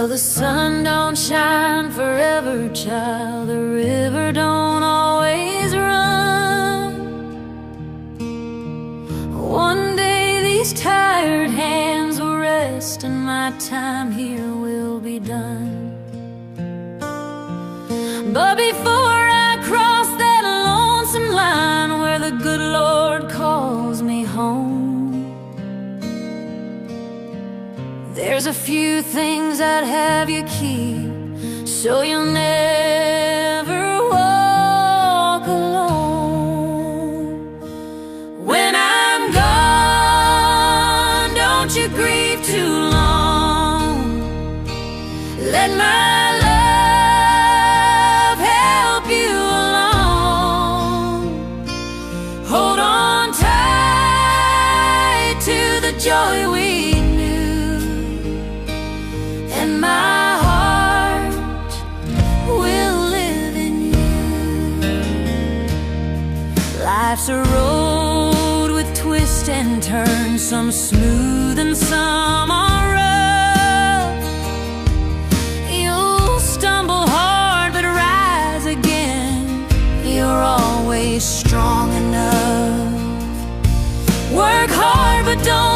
Well, the sun don't shine forever, child. The river don't always run. One day these tired hands will rest, and my time here will be done. But before I cross that lonesome line where the good Lord calls me home, there's a few things I'd have you keep, so you'll never walk alone. When I'm gone, don't you grieve too long. Let my love help you along. Hold on tight to the joy we my heart will live in you. Life's a road with twists and turns, some smooth and some are rough. You'll stumble hard but rise again. You're always strong enough. Work hard but don't